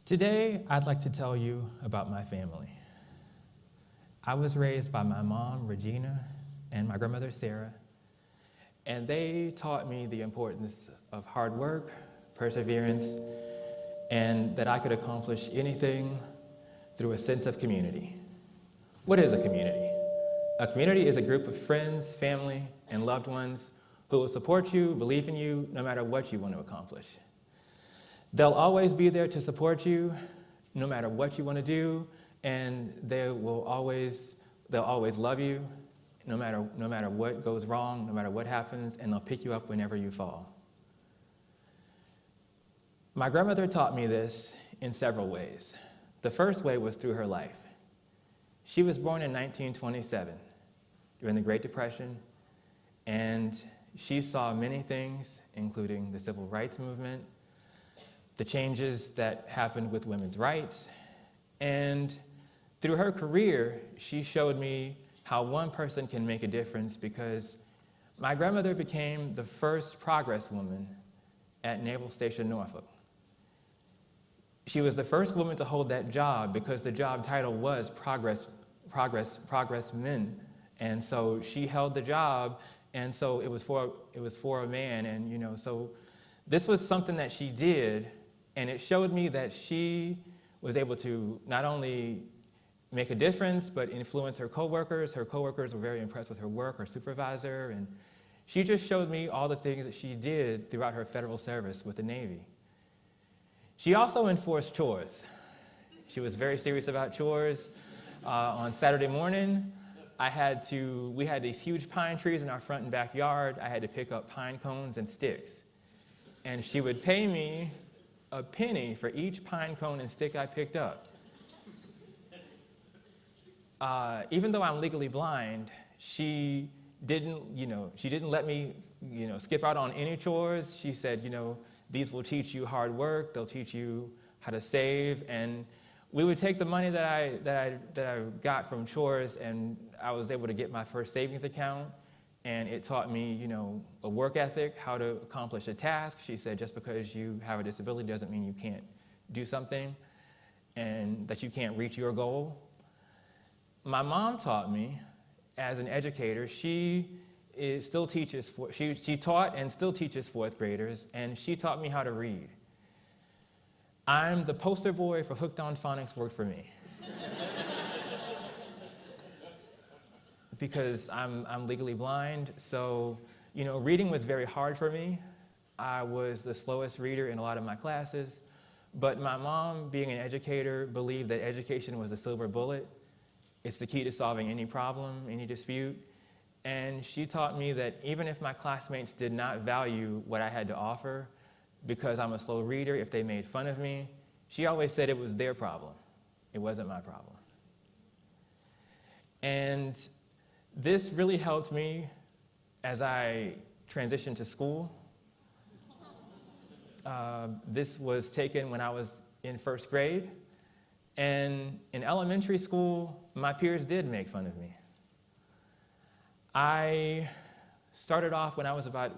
Today, I'd like to tell you about my family. I was raised by my mom, Regina, and my grandmother, Sarah, and they taught me the importance of hard work, perseverance, and that I could accomplish anything through a sense of community. What is a community? A community is a group of friends, family, and loved ones who will support you, believe in you, no matter what you want to accomplish. They'll always be there to support you, no matter what you want to do, and they'll always love you, no matter what goes wrong, no matter what happens, and they'll pick you up whenever you fall. My grandmother taught me this in several ways. The first way was through her life. She was born in 1927, during the Great Depression, and she saw many things, including the Civil Rights Movement, the changes that happened with women's rights, and through her career, she showed me how one person can make a difference, because my grandmother became the first progress woman at Naval Station Norfolk. She was the first woman to hold that job because the job title was progress men, and so she held the job, and so it was for a man, and so this was something that she did. And it showed me that she was able to not only make a difference, but influence her coworkers. Her coworkers were very impressed with her work, her supervisor, and she just showed me all the things that she did throughout her federal service with the Navy. She also enforced chores. She was very serious about chores. On Saturday morning, we had these huge pine trees in our front and backyard. I had to pick up pine cones and sticks. And she would pay me a penny for each pine cone and stick I picked up. Even though I'm legally blind, she didn't let me, skip out on any chores. She said, these will teach you hard work. They'll teach you how to save. And we would take the money that I got from chores, and I was able to get my first savings account. And it taught me, a work ethic, how to accomplish a task. She said, just because you have a disability doesn't mean you can't do something and that you can't reach your goal. My mom taught me, as an educator, she taught and still teaches fourth graders, and she taught me how to read. I'm the poster boy for Hooked on Phonics worked for me. Because I'm legally blind, so reading was very hard for me. I was the slowest reader in a lot of my classes, but my mom, being an educator, believed that education was the silver bullet. It's the key to solving any problem, any dispute, and she taught me that even if my classmates did not value what I had to offer, because I'm a slow reader, if they made fun of me, she always said it was their problem. It wasn't my problem. And this really helped me as I transitioned to school. This was taken when I was in first grade. And in elementary school, my peers did make fun of me. I started off when I was about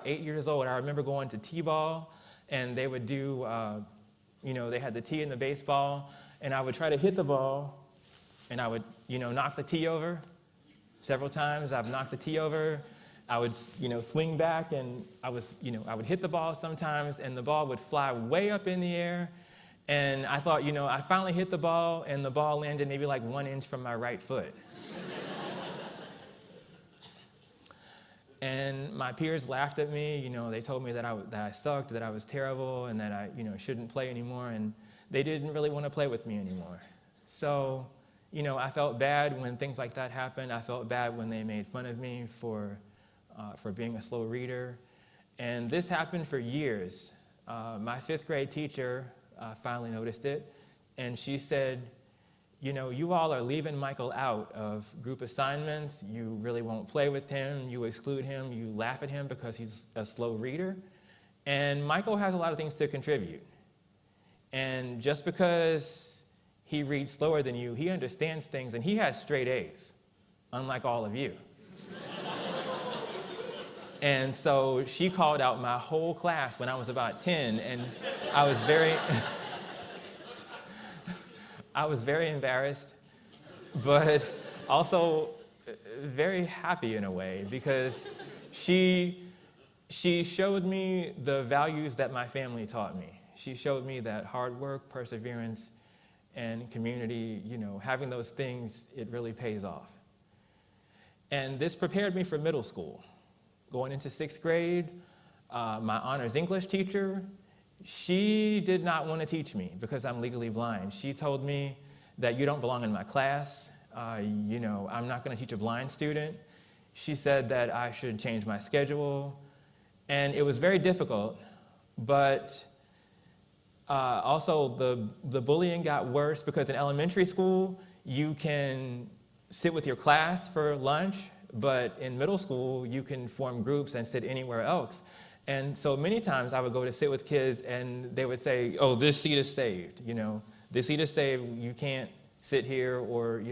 8 years old. I remember going to t-ball, and they would do, they had the tee in the baseball, and I would try to hit the ball, and I would, knock the tee over. Several times I've knocked the tee over. I would, swing back, and I would hit the ball sometimes, and the ball would fly way up in the air. And I thought, I finally hit the ball, and the ball landed maybe like 1 inch from my right foot. And my peers laughed at me. They told me that I sucked, that I was terrible, and that I, shouldn't play anymore. And they didn't really want to play with me anymore. So, I felt bad when things like that happened. I felt bad when they made fun of me for being a slow reader. And this happened for years. My 5th grade teacher finally noticed it, and she said, you all are leaving Michael out of group assignments. You really won't play with him. You exclude him. You laugh at him because he's a slow reader. And Michael has a lot of things to contribute. And just because he reads slower than you, he understands things, and he has straight A's, unlike all of you. And so she called out my whole class when I was about 10, and I was very, I was very embarrassed, but also very happy in a way, because she showed me the values that my family taught me. She showed me that hard work, perseverance, and community, having those things, it really pays off. And this prepared me for middle school. Going into 6th grade, my honors English teacher, she did not want to teach me because I'm legally blind. She told me that you don't belong in my class. I'm not going to teach a blind student. She said that I should change my schedule. And it was very difficult, but also the bullying got worse, because in elementary school, you can sit with your class for lunch, but in middle school, you can form groups and sit anywhere else. And so many times I would go to sit with kids and they would say, oh, this seat is saved, this seat is saved, you can't sit here, or,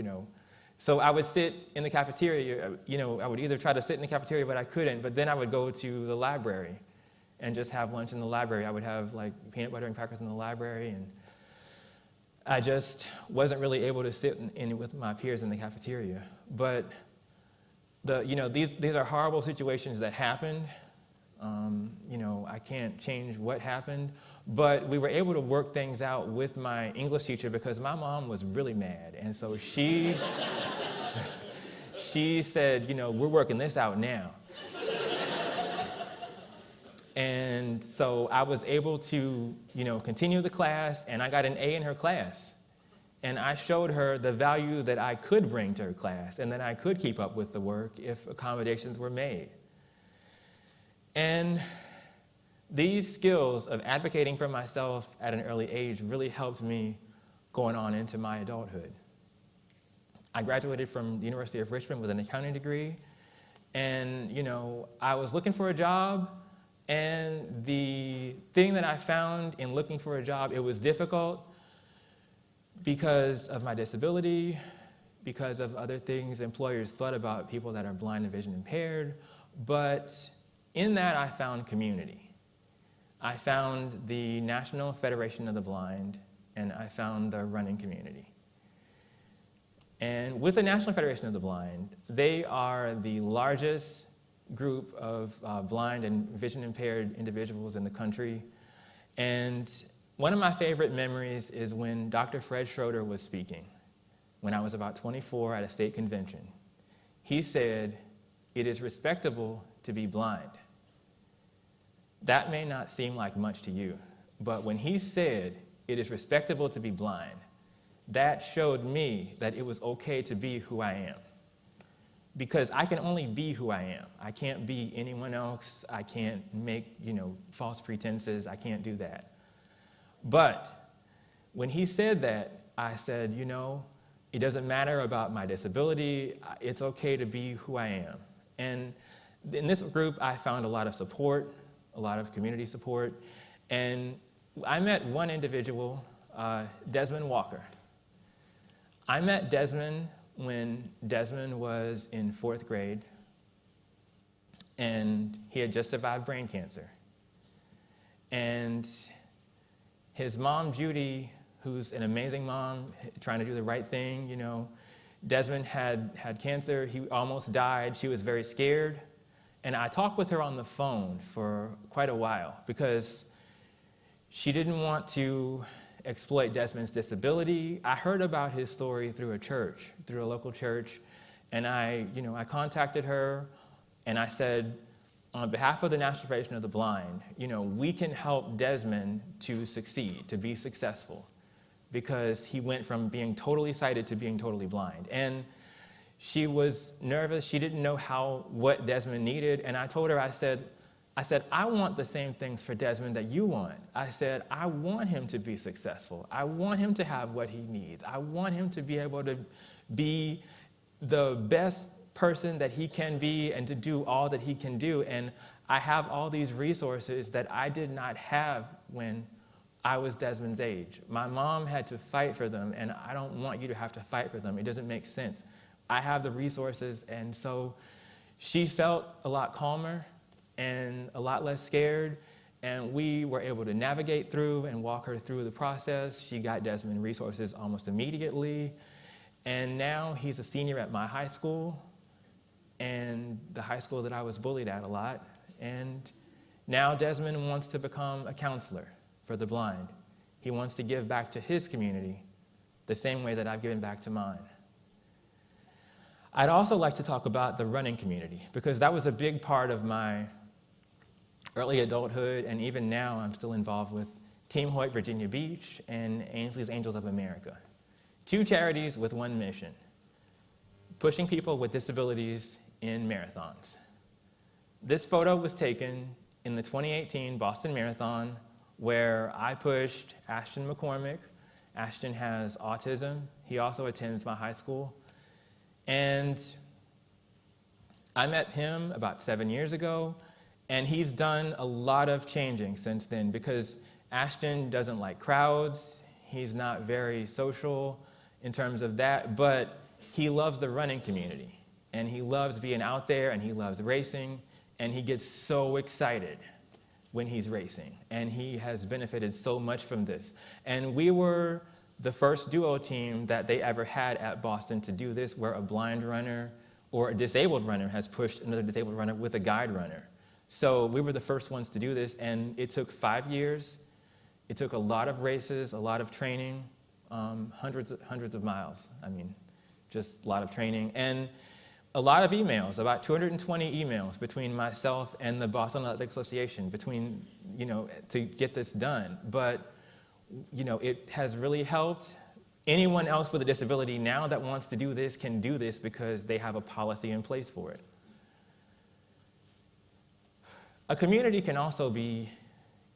So I would sit in the cafeteria, I would either try to sit in the cafeteria, but I couldn't, but then I would go to the library and just have lunch in the library. I would have like peanut butter and crackers in the library, and I just wasn't really able to sit in with my peers in the cafeteria. But these are horrible situations that happened. I can't change what happened, but we were able to work things out with my English teacher, because my mom was really mad. And so she said, we're working this out now. And so I was able to, continue the class, and I got an A in her class. And I showed her the value that I could bring to her class, and that I could keep up with the work if accommodations were made. And these skills of advocating for myself at an early age really helped me going on into my adulthood. I graduated from the University of Richmond with an accounting degree, and I was looking for a job, and the thing that I found in looking for a job, it was difficult because of my disability, because of other things employers thought about people that are blind and vision impaired, but in that I found community. I found the National Federation of the Blind, and I found the running community. And with the National Federation of the Blind, they are the largest group of blind and vision impaired individuals in the country. And one of my favorite memories is when Dr. Fred Schroeder was speaking, when I was about 24 at a state convention. He said, "It is respectable to be blind." That may not seem like much to you, but when he said, "It is respectable to be blind," that showed me that it was okay to be who I am. Because I can only be who I am. I can't be anyone else. I can't make, false pretenses. I can't do that. But when he said that, I said, it doesn't matter about my disability. It's okay to be who I am. And in this group, I found a lot of support, a lot of community support. And I met one individual, Desmond Walker. I met Desmond when Desmond was in 4th grade, and he had just survived brain cancer. And his mom, Judy, who's an amazing mom, trying to do the right thing, Desmond had cancer. He almost died. She was very scared. And I talked with her on the phone for quite a while, because she didn't want to exploit Desmond's disability. I heard about his story through a local church, and I contacted her, and I said, on behalf of the National Federation of the Blind, we can help Desmond to succeed, to be successful, because he went from being totally sighted to being totally blind. And she was nervous. She didn't know what Desmond needed, and I told her, I said, I want the same things for Desmond that you want. I said, I want him to be successful. I want him to have what he needs. I want him to be able to be the best person that he can be and to do all that he can do. And I have all these resources that I did not have when I was Desmond's age. My mom had to fight for them, and I don't want you to have to fight for them. It doesn't make sense. I have the resources, and so she felt a lot calmer and a lot less scared, And we were able to navigate through and walk her through the process. She got Desmond resources almost immediately. And now he's a senior at my high school, and the high school that I was bullied at a lot. And now Desmond wants to become a counselor for the blind. He wants to give back to his community the same way that I've given back to mine. I'd also like to talk about the running community, because that was a big part of my early adulthood, and even now I'm still involved with Team Hoyt Virginia Beach and Ainsley's Angels of America. 2 charities with one mission: pushing people with disabilities in marathons. This photo was taken in the 2018 Boston Marathon, where I pushed Ashton McCormick. Ashton has autism. He also attends my high school. And I met him about 7 years ago, and he's done a lot of changing since then, because Ashton doesn't like crowds. He's not very social in terms of that, but he loves the running community, and he loves being out there, and he loves racing, and he gets so excited when he's racing, and he has benefited so much from this. And we were the first duo team that they ever had at Boston to do this, where a blind runner or a disabled runner has pushed another disabled runner with a guide runner. So we were the first ones to do this, and it took 5 years. It took a lot of races, a lot of training, hundreds of miles. I mean, just a lot of training, and a lot of emails, about 220 emails between myself and the Boston Athletic Association to get this done. But, it has really helped. Anyone else with a disability now that wants to do this can do this because they have a policy in place for it. A community can also be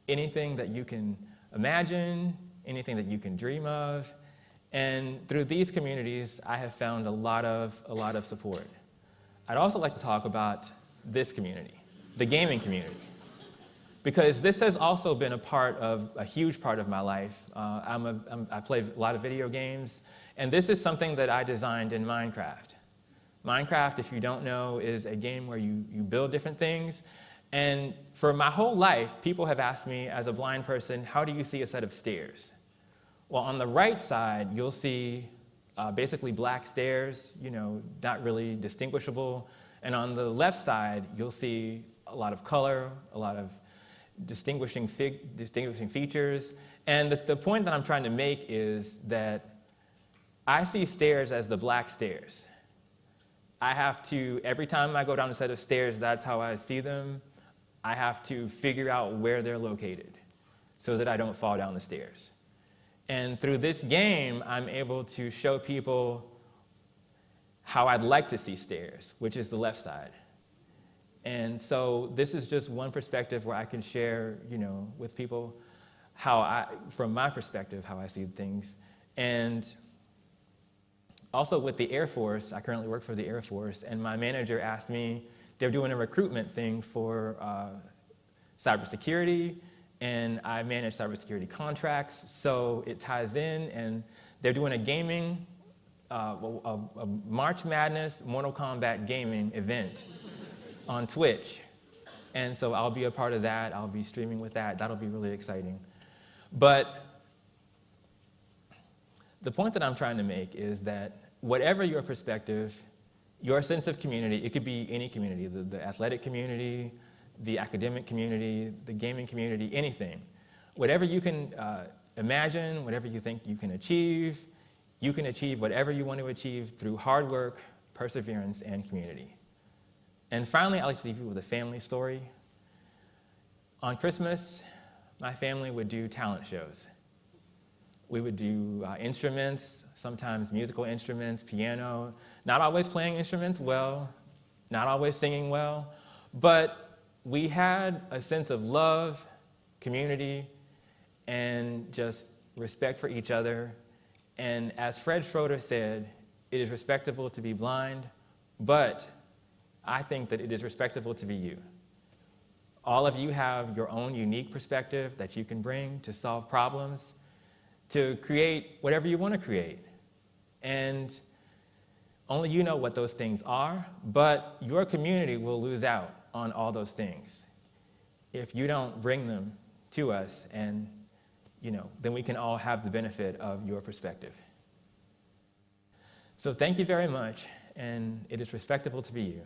anything that you can imagine, anything that you can dream of. And through these communities, I have found a lot of support. I'd also like to talk about this community, the gaming community, because this has also been a huge part of my life. I play a lot of video games, and this is something that I designed in Minecraft. Minecraft, if you don't know, is a game where you build different things. And for my whole life, people have asked me, as a blind person, how do you see a set of stairs? Well, on the right side, you'll see basically black stairs, not really distinguishable. And on the left side, you'll see a lot of color, a lot of distinguishing features. And the point that I'm trying to make is that I see stairs as the black stairs. I have to, every time I go down a set of stairs, that's how I see them. I have to figure out where they're located so that I don't fall down the stairs. And through this game, I'm able to show people how I'd like to see stairs, which is the left side. And so this is just one perspective where I can share, with people from my perspective, how I see things. And also with the Air Force, I currently work for the Air Force, and my manager asked me, they're doing a recruitment thing for cybersecurity, and I manage cybersecurity contracts, so it ties in, and they're doing a gaming, a March Madness Mortal Kombat gaming event on Twitch. And so I'll be a part of that. I'll be streaming with that. That'll be really exciting. But the point that I'm trying to make is that whatever your perspective, your sense of community, it could be any community, the athletic community, the academic community, the gaming community, anything. Whatever you can imagine, whatever you think you can achieve whatever you want to achieve through hard work, perseverance, and community. And finally, I'd like to leave you with a family story. On Christmas, my family would do talent shows. We would do instruments, sometimes musical instruments, piano, not always playing instruments well, not always singing well, but we had a sense of love, community, and just respect for each other. And as Fred Schroeder said, it is respectable to be blind, but I think that it is respectable to be you. All of you have your own unique perspective that you can bring to solve problems, to create whatever you want to create. And only you know what those things are, but your community will lose out on all those things. if you don't bring them to us, and then we can all have the benefit of your perspective. So thank you very much, and it is respectable to be you.